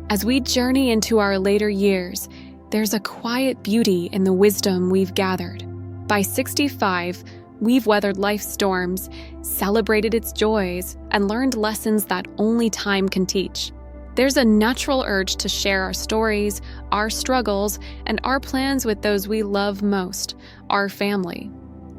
As we journey into our later years, there's a quiet beauty in the wisdom we've gathered. By 65, we've weathered life's storms, celebrated its joys, and learned lessons that only time can teach. There's a natural urge to share our stories, our struggles, and our plans with those we love most, our family.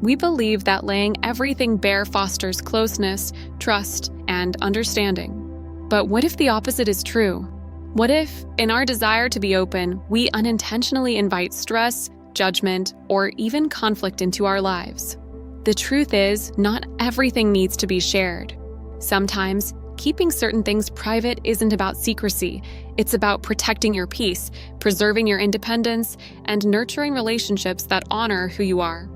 We believe that laying everything bare fosters closeness, trust, and understanding. But what if the opposite is true? What if, in our desire to be open, we unintentionally invite stress, judgment, or even conflict into our lives? The truth is, not everything needs to be shared. Sometimes, keeping certain things private isn't about secrecy. It's about protecting your peace, preserving your independence, and nurturing relationships that honor who you are.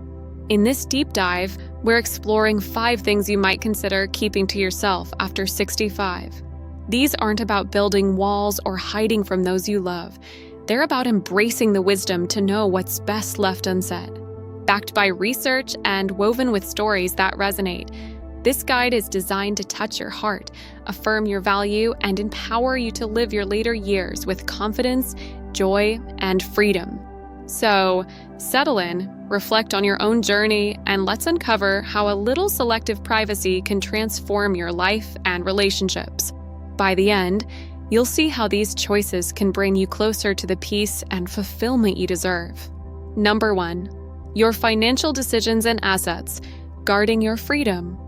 In this deep dive, we're exploring 5 things you might consider keeping to yourself after 65. These aren't about building walls or hiding from those you love. They're about embracing the wisdom to know what's best left unsaid. Backed by research and woven with stories that resonate, this guide is designed to touch your heart, affirm your value, and empower you to live your later years with confidence, joy, and freedom. So, settle in, reflect on your own journey, and let's uncover how a little selective privacy can transform your life and relationships. By the end, you'll see how these choices can bring you closer to the peace and fulfillment you deserve. Number 1. Your financial decisions and assets, guarding your freedom.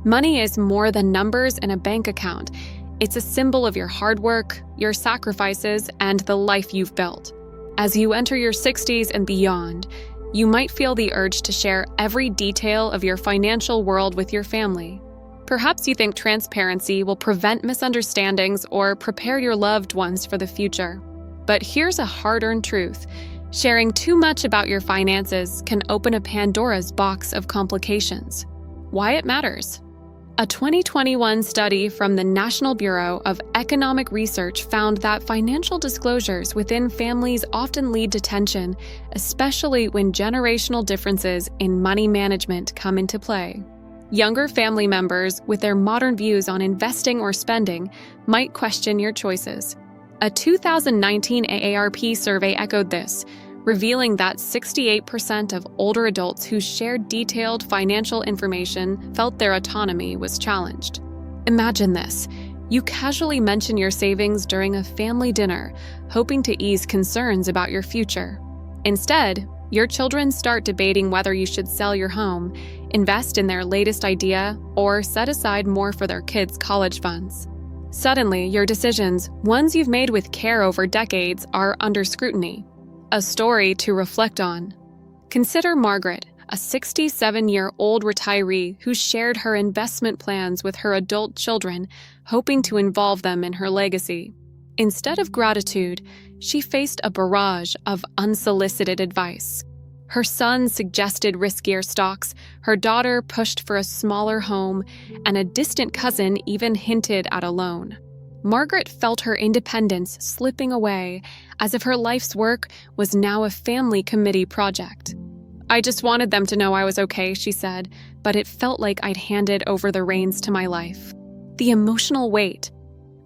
Money is more than numbers in a bank account. It's a symbol of your hard work, your sacrifices, and the life you've built. As you enter your 60s and beyond, you might feel the urge to share every detail of your financial world with your family. Perhaps you think transparency will prevent misunderstandings or prepare your loved ones for the future. But here's a hard-earned truth. Sharing too much about your finances can open a Pandora's box of complications. Why it matters. A 2021 study from the National Bureau of Economic Research found that financial disclosures within families often lead to tension, especially when generational differences in money management come into play. Younger family members with their modern views on investing or spending might question your choices. A 2019 AARP survey echoed this, revealing that 68% of older adults who shared detailed financial information felt their autonomy was challenged. Imagine this. You casually mention your savings during a family dinner, hoping to ease concerns about your future. Instead, your children start debating whether you should sell your home, invest in their latest idea, or set aside more for their kids' college funds. Suddenly, your decisions, ones you've made with care over decades, are under scrutiny. A story to reflect on. Consider Margaret, a 67-year-old retiree who shared her investment plans with her adult children, hoping to involve them in her legacy. Instead of gratitude, she faced a barrage of unsolicited advice. Her son suggested riskier stocks, her daughter pushed for a smaller home, and a distant cousin even hinted at a loan. Margaret felt her independence slipping away, as if her life's work was now a family committee project. "I just wanted them to know I was okay," she said, "but it felt like I'd handed over the reins to my life." The emotional weight.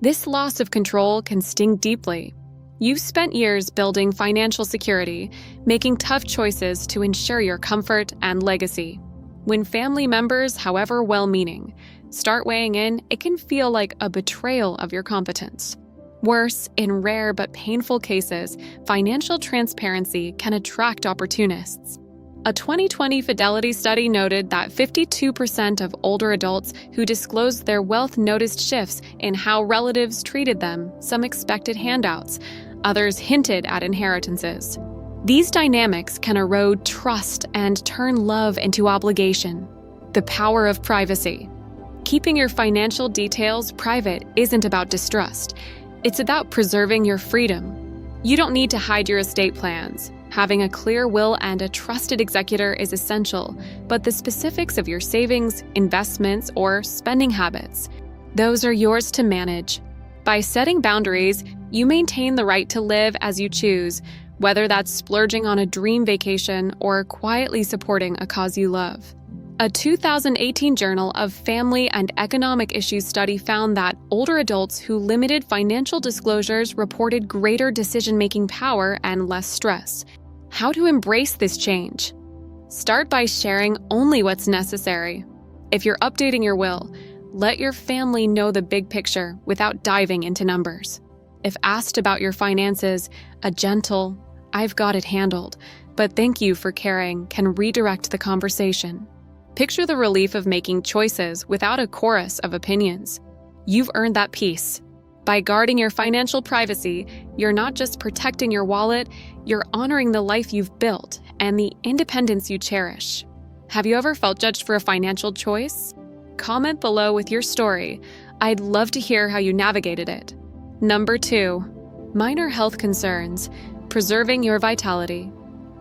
This loss of control can sting deeply. You've spent years building financial security, making tough choices to ensure your comfort and legacy. When family members, however well-meaning, start weighing in, it can feel like a betrayal of your competence. Worse, in rare but painful cases, financial transparency can attract opportunists. A 2020 Fidelity study noted that 52% of older adults who disclosed their wealth noticed shifts in how relatives treated them. Some expected handouts, others hinted at inheritances. These dynamics can erode trust and turn love into obligation. The power of privacy. Keeping your financial details private isn't about distrust. It's about preserving your freedom. You don't need to hide your estate plans. Having a clear will and a trusted executor is essential, but the specifics of your savings, investments, or spending habits, those are yours to manage. By setting boundaries, you maintain the right to live as you choose, whether that's splurging on a dream vacation or quietly supporting a cause you love. A 2018 Journal of Family and Economic Issues study found that older adults who limited financial disclosures reported greater decision-making power and less stress. How to embrace this change? Start by sharing only what's necessary. If you're updating your will, let your family know the big picture without diving into numbers. If asked about your finances, a gentle, "I've got it handled, but thank you for caring," can redirect the conversation. Picture the relief of making choices without a chorus of opinions. You've earned that peace. By guarding your financial privacy, you're not just protecting your wallet, you're honoring the life you've built and the independence you cherish. Have you ever felt judged for a financial choice? Comment below with your story. I'd love to hear how you navigated it. Number 2, minor health concerns, preserving your vitality.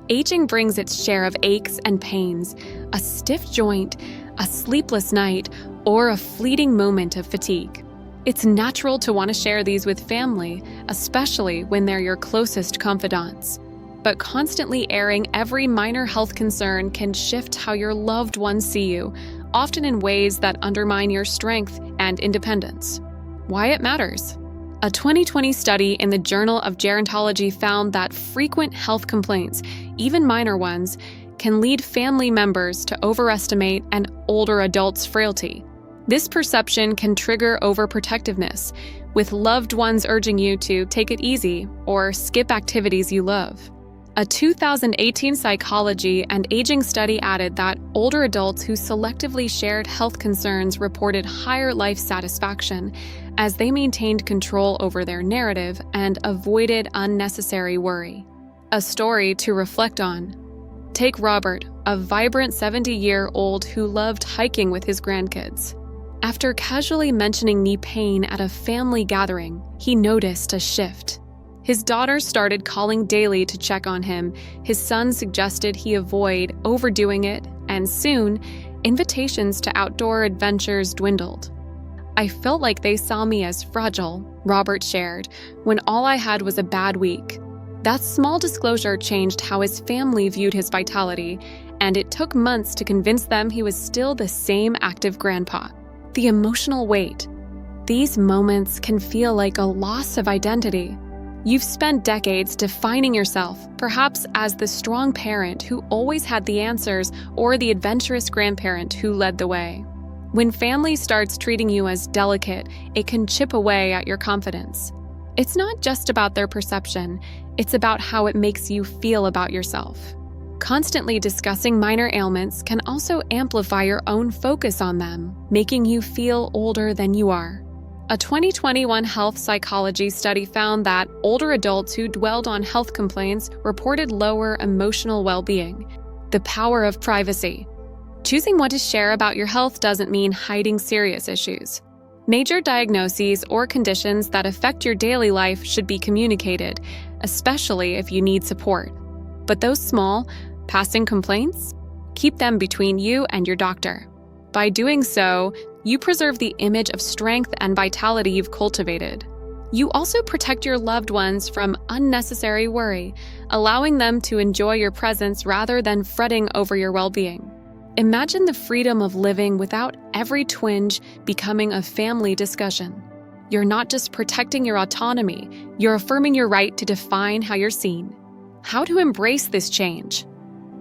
Aging brings its share of aches and pains, a stiff joint, a sleepless night, or a fleeting moment of fatigue. It's natural to want to share these with family, especially when they're your closest confidants. But constantly airing every minor health concern can shift how your loved ones see you, often in ways that undermine your strength and independence. Why it matters? A 2020 study in the Journal of Gerontology found that frequent health complaints, even minor ones, can lead family members to overestimate an older adult's frailty. This perception can trigger overprotectiveness, with loved ones urging you to take it easy or skip activities you love. A 2018 psychology and aging study added that older adults who selectively shared health concerns reported higher life satisfaction as they maintained control over their narrative and avoided unnecessary worry. A story to reflect on. Take Robert, a vibrant 70-year-old who loved hiking with his grandkids. After casually mentioning knee pain at a family gathering, he noticed a shift. His daughter started calling daily to check on him, his son suggested he avoid overdoing it, and soon, invitations to outdoor adventures dwindled. "I felt like they saw me as fragile," Robert shared, "when all I had was a bad week." That small disclosure changed how his family viewed his vitality, and it took months to convince them he was still the same active grandpa. The emotional weight. These moments can feel like a loss of identity. You've spent decades defining yourself, perhaps as the strong parent who always had the answers or the adventurous grandparent who led the way. When family starts treating you as delicate, it can chip away at your confidence. It's not just about their perception, it's about how it makes you feel about yourself. Constantly discussing minor ailments can also amplify your own focus on them, making you feel older than you are. A 2021 health psychology study found that older adults who dwelled on health complaints reported lower emotional well-being. The power of privacy. Choosing what to share about your health doesn't mean hiding serious issues. Major diagnoses or conditions that affect your daily life should be communicated, especially if you need support. But those small, passing complaints, keep them between you and your doctor. By doing so, you preserve the image of strength and vitality you've cultivated. You also protect your loved ones from unnecessary worry, allowing them to enjoy your presence rather than fretting over your well-being. Imagine the freedom of living without every twinge becoming a family discussion. You're not just protecting your autonomy, you're affirming your right to define how you're seen. How to embrace this change?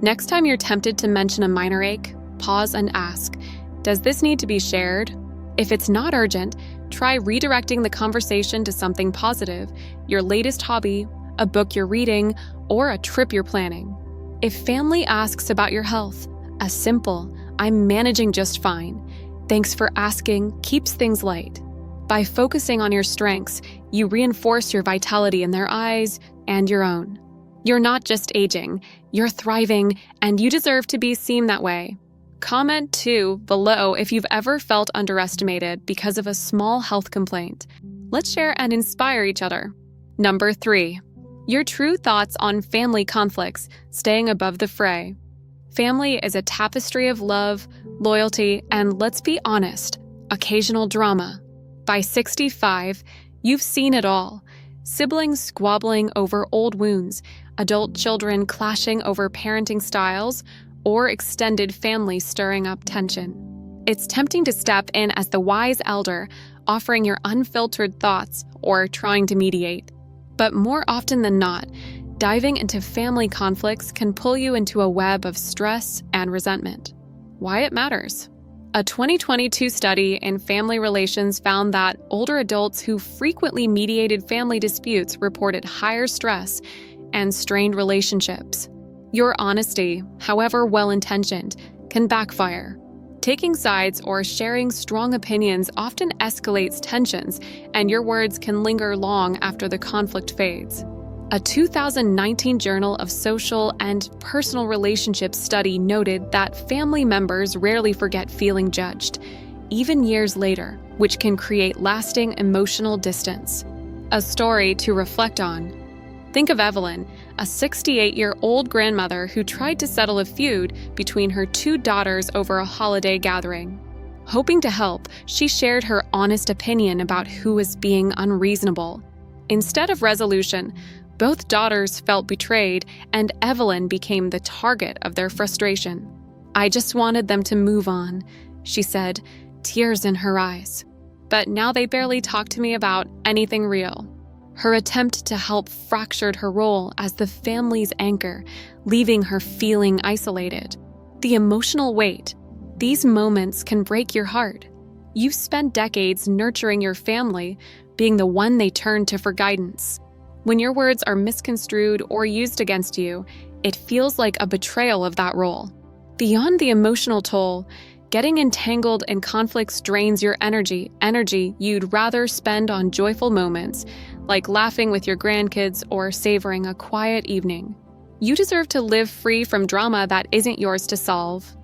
Next time you're tempted to mention a minor ache, pause and ask, does this need to be shared? If it's not urgent, try redirecting the conversation to something positive, your latest hobby, a book you're reading, or a trip you're planning. If family asks about your health, a simple, "I'm managing just fine. Thanks for asking," keeps things light. By focusing on your strengths, you reinforce your vitality in their eyes and your own. You're not just aging, you're thriving, and you deserve to be seen that way. Comment too below if you've ever felt underestimated because of a small health complaint. Let's share and inspire each other. Number 3, your true thoughts on family conflicts, staying above the fray. Family is a tapestry of love, loyalty, and let's be honest, occasional drama. By 65, you've seen it all. Siblings squabbling over old wounds, adult children clashing over parenting styles, or extended family stirring up tension. It's tempting to step in as the wise elder, offering your unfiltered thoughts or trying to mediate. But more often than not, diving into family conflicts can pull you into a web of stress and resentment. Why it matters. A 2022 study in family relations found that older adults who frequently mediated family disputes reported higher stress and strained relationships. Your honesty, however well-intentioned, can backfire. Taking sides or sharing strong opinions often escalates tensions, and your words can linger long after the conflict fades. A 2019 Journal of Social and Personal Relationships study noted that family members rarely forget feeling judged, even years later, which can create lasting emotional distance. A story to reflect on. Think of Evelyn, a 68-year-old grandmother who tried to settle a feud between her two daughters over a holiday gathering. Hoping to help, she shared her honest opinion about who was being unreasonable. Instead of resolution, both daughters felt betrayed, and Evelyn became the target of their frustration. "I just wanted them to move on," she said, tears in her eyes. "But now they barely talk to me about anything real." Her attempt to help fractured her role as the family's anchor, leaving her feeling isolated. The emotional weight. These moments can break your heart. You've spent decades nurturing your family, being the one they turn to for guidance. When your words are misconstrued or used against you, it feels like a betrayal of that role. Beyond the emotional toll, getting entangled in conflicts drains your energy you'd rather spend on joyful moments, like laughing with your grandkids or savoring a quiet evening. You deserve to live free from drama that isn't yours to solve.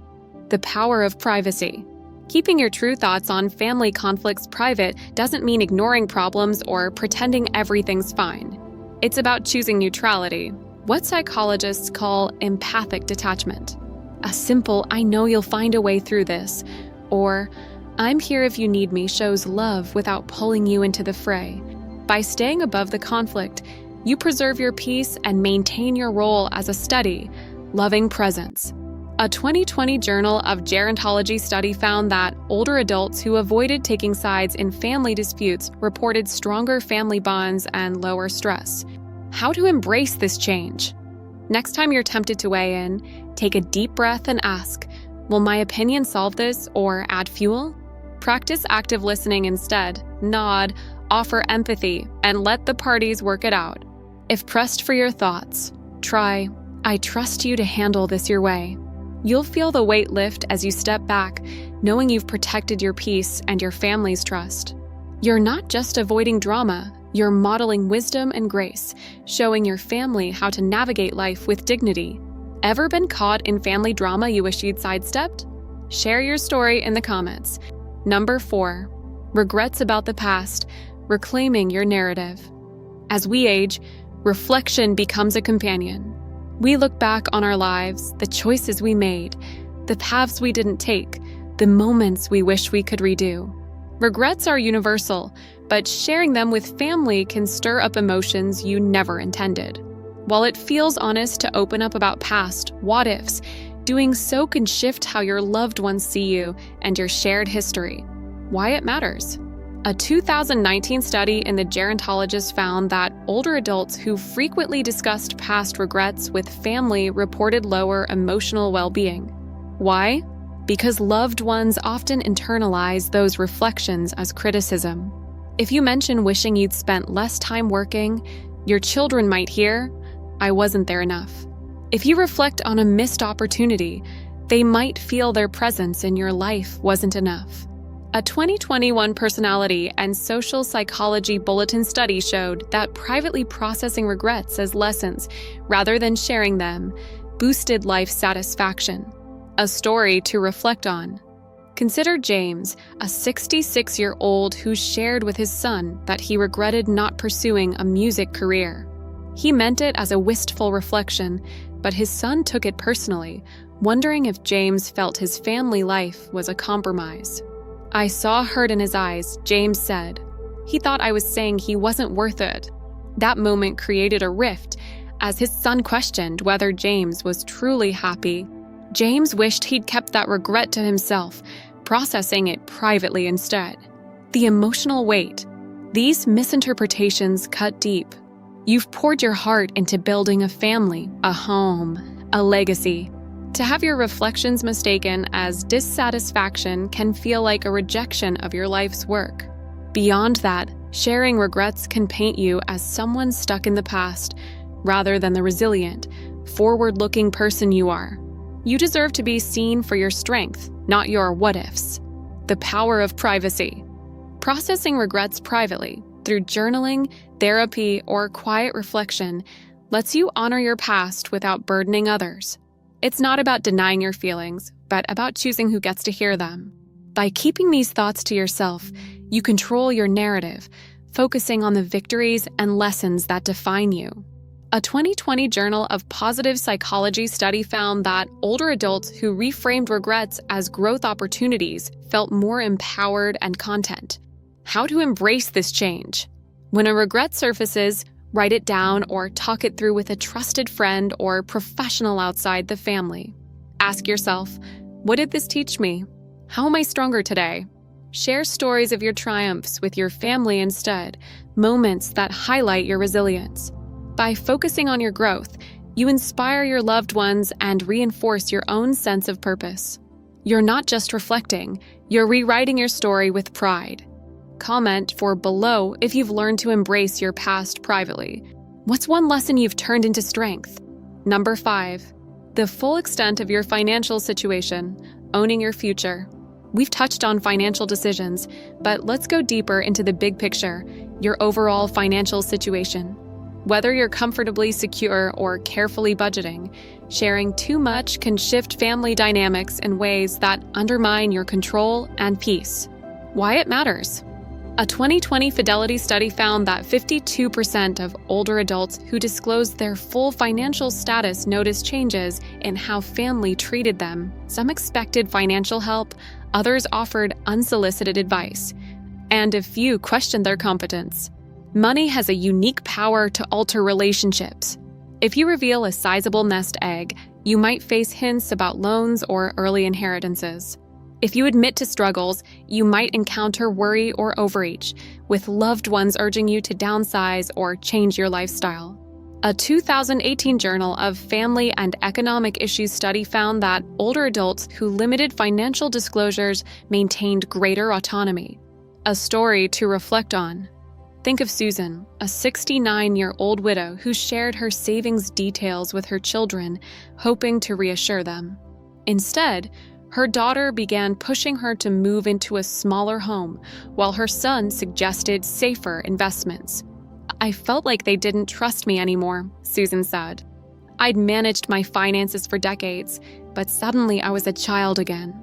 The power of privacy. Keeping your true thoughts on family conflicts private doesn't mean ignoring problems or pretending everything's fine. It's about choosing neutrality, what psychologists call empathic detachment. A simple, "I know you'll find a way through this," or "I'm here if you need me" shows love without pulling you into the fray. By staying above the conflict, you preserve your peace and maintain your role as a steady, loving presence. A 2020 Journal of Gerontology study found that older adults who avoided taking sides in family disputes reported stronger family bonds and lower stress. How to embrace this change? Next time you're tempted to weigh in, take a deep breath and ask, "Will my opinion solve this or add fuel?" Practice active listening instead. Nod, offer empathy, and let the parties work it out. If pressed for your thoughts, try, "I trust you to handle this your way." You'll feel the weight lift as you step back, knowing you've protected your peace and your family's trust. You're not just avoiding drama, you're modeling wisdom and grace, showing your family how to navigate life with dignity. Ever been caught in family drama you wish you'd sidestepped? Share your story in the comments. Number 4, regrets about the past, reclaiming your narrative. As we age, reflection becomes a companion. We look back on our lives, the choices we made, the paths we didn't take, the moments we wish we could redo. Regrets are universal, but sharing them with family can stir up emotions you never intended. While it feels honest to open up about past what-ifs, doing so can shift how your loved ones see you and your shared history. Why it matters. A 2019 study in the Gerontologist found that older adults who frequently discussed past regrets with family reported lower emotional well-being. Why? Because loved ones often internalize those reflections as criticism. If you mention wishing you'd spent less time working, your children might hear, "I wasn't there enough." If you reflect on a missed opportunity, they might feel their presence in your life wasn't enough. A 2021 Personality and Social Psychology Bulletin study showed that privately processing regrets as lessons, rather than sharing them, boosted life satisfaction. A story to reflect on. Consider James, a 66-year-old who shared with his son that he regretted not pursuing a music career. He meant it as a wistful reflection, but his son took it personally, wondering if James felt his family life was a compromise. "I saw hurt in his eyes," James said. "He thought I was saying he wasn't worth it." That moment created a rift as his son questioned whether James was truly happy. James wished he'd kept that regret to himself, processing it privately instead. The emotional weight. These misinterpretations cut deep. You've poured your heart into building a family, a home, a legacy. To have your reflections mistaken as dissatisfaction can feel like a rejection of your life's work. Beyond that, sharing regrets can paint you as someone stuck in the past, rather than the resilient, forward-looking person you are. You deserve to be seen for your strength, not your what-ifs. The power of privacy. Processing regrets privately, through journaling, therapy, or quiet reflection, lets you honor your past without burdening others. It's not about denying your feelings, but about choosing who gets to hear them. By keeping these thoughts to yourself, you control your narrative, focusing on the victories and lessons that define you. A 2020 Journal of Positive Psychology study found that older adults who reframed regrets as growth opportunities felt more empowered and content. How to embrace this change? When a regret surfaces, write it down or talk it through with a trusted friend or professional outside the family. Ask yourself, what did this teach me? How am I stronger today? Share stories of your triumphs with your family instead, moments that highlight your resilience. By focusing on your growth, you inspire your loved ones and reinforce your own sense of purpose. You're not just reflecting, you're rewriting your story with pride. Comment for below if you've learned to embrace your past privately. What's one lesson you've turned into strength? Number 5. The full extent of your financial situation, owning your future. We've touched on financial decisions, but let's go deeper into the big picture, your overall financial situation. Whether you're comfortably secure or carefully budgeting, sharing too much can shift family dynamics in ways that undermine your control and peace. Why it matters. A 2020 Fidelity study found that 52% of older adults who disclosed their full financial status noticed changes in how family treated them. Some expected financial help, others offered unsolicited advice, and a few questioned their competence. Money has a unique power to alter relationships. If you reveal a sizable nest egg, you might face hints about loans or early inheritances. If you admit to struggles, you might encounter worry or overreach, with loved ones urging you to downsize or change your lifestyle. A 2018 Journal of Family and Economic Issues study found that older adults who limited financial disclosures maintained greater autonomy. A story to reflect on. Think of Susan, a 69-year-old widow who shared her savings details with her children, hoping to reassure them. Instead, her daughter began pushing her to move into a smaller home, while her son suggested safer investments. I felt like they didn't trust me anymore, Susan said. I'd managed my finances for decades, but suddenly I was a child again.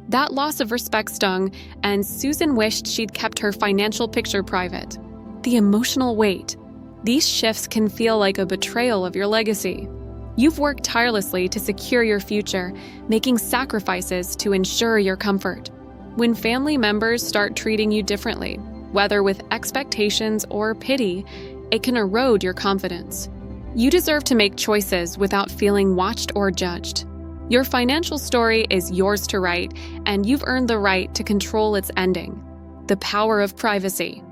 That loss of respect stung, and Susan wished she'd kept her financial picture private. The emotional weight. These shifts can feel like a betrayal of your legacy. You've worked tirelessly to secure your future, making sacrifices to ensure your comfort. When family members start treating you differently, whether with expectations or pity, it can erode your confidence. You deserve to make choices without feeling watched or judged. Your financial story is yours to write, and you've earned the right to control its ending. The power of privacy.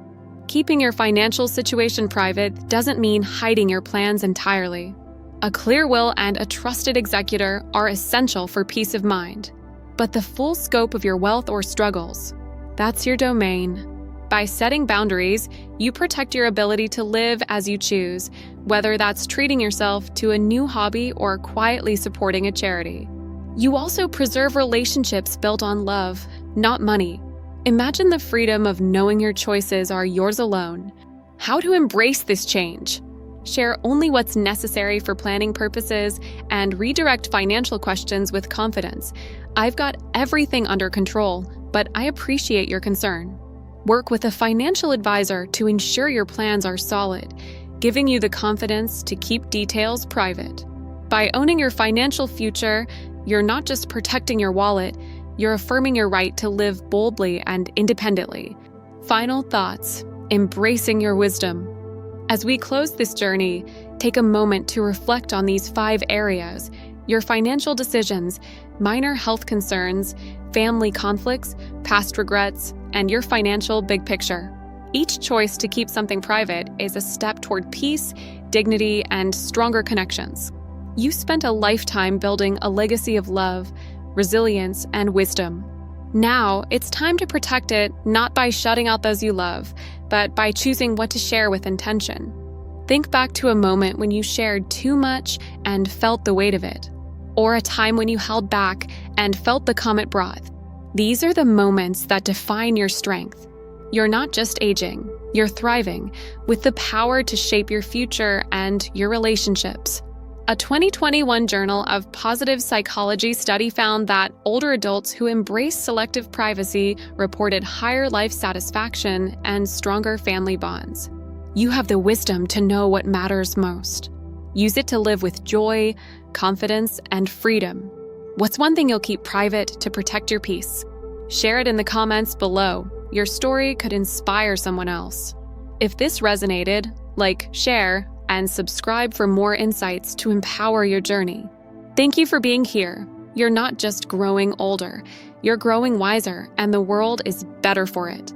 Keeping your financial situation private doesn't mean hiding your plans entirely. A clear will and a trusted executor are essential for peace of mind. But the full scope of your wealth or struggles, that's your domain. By setting boundaries, you protect your ability to live as you choose, whether that's treating yourself to a new hobby or quietly supporting a charity. You also preserve relationships built on love, not money. Imagine the freedom of knowing your choices are yours alone. How to embrace this change? Share only what's necessary for planning purposes, and redirect financial questions with confidence. I've got everything under control, but I appreciate your concern. Work with a financial advisor to ensure your plans are solid, giving you the confidence to keep details private. By owning your financial future, you're not just protecting your wallet, you're affirming your right to live boldly and independently. Final thoughts: embracing your wisdom. As we close this journey, take a moment to reflect on these 5 areas: Your financial decisions, minor health concerns, family conflicts, past regrets, and your financial big picture. Each choice to keep something private is a step toward peace, dignity, and stronger connections. You spent a lifetime building a legacy of love, resilience, and wisdom. Now, it's time to protect it, not by shutting out those you love, but by choosing what to share with intention. Think back to a moment when you shared too much and felt the weight of it, or a time when you held back and felt the calm it brought. These are the moments that define your strength. You're not just aging, you're thriving, with the power to shape your future and your relationships. A 2021 Journal of Positive Psychology study found that older adults who embraced selective privacy reported higher life satisfaction and stronger family bonds. You have the wisdom to know what matters most. Use it to live with joy, confidence, and freedom. What's one thing you'll keep private to protect your peace? Share it in the comments below. Your story could inspire someone else. If this resonated, like, share, and subscribe for more insights to empower your journey. Thank you for being here. You're not just growing older, you're growing wiser, and the world is better for it.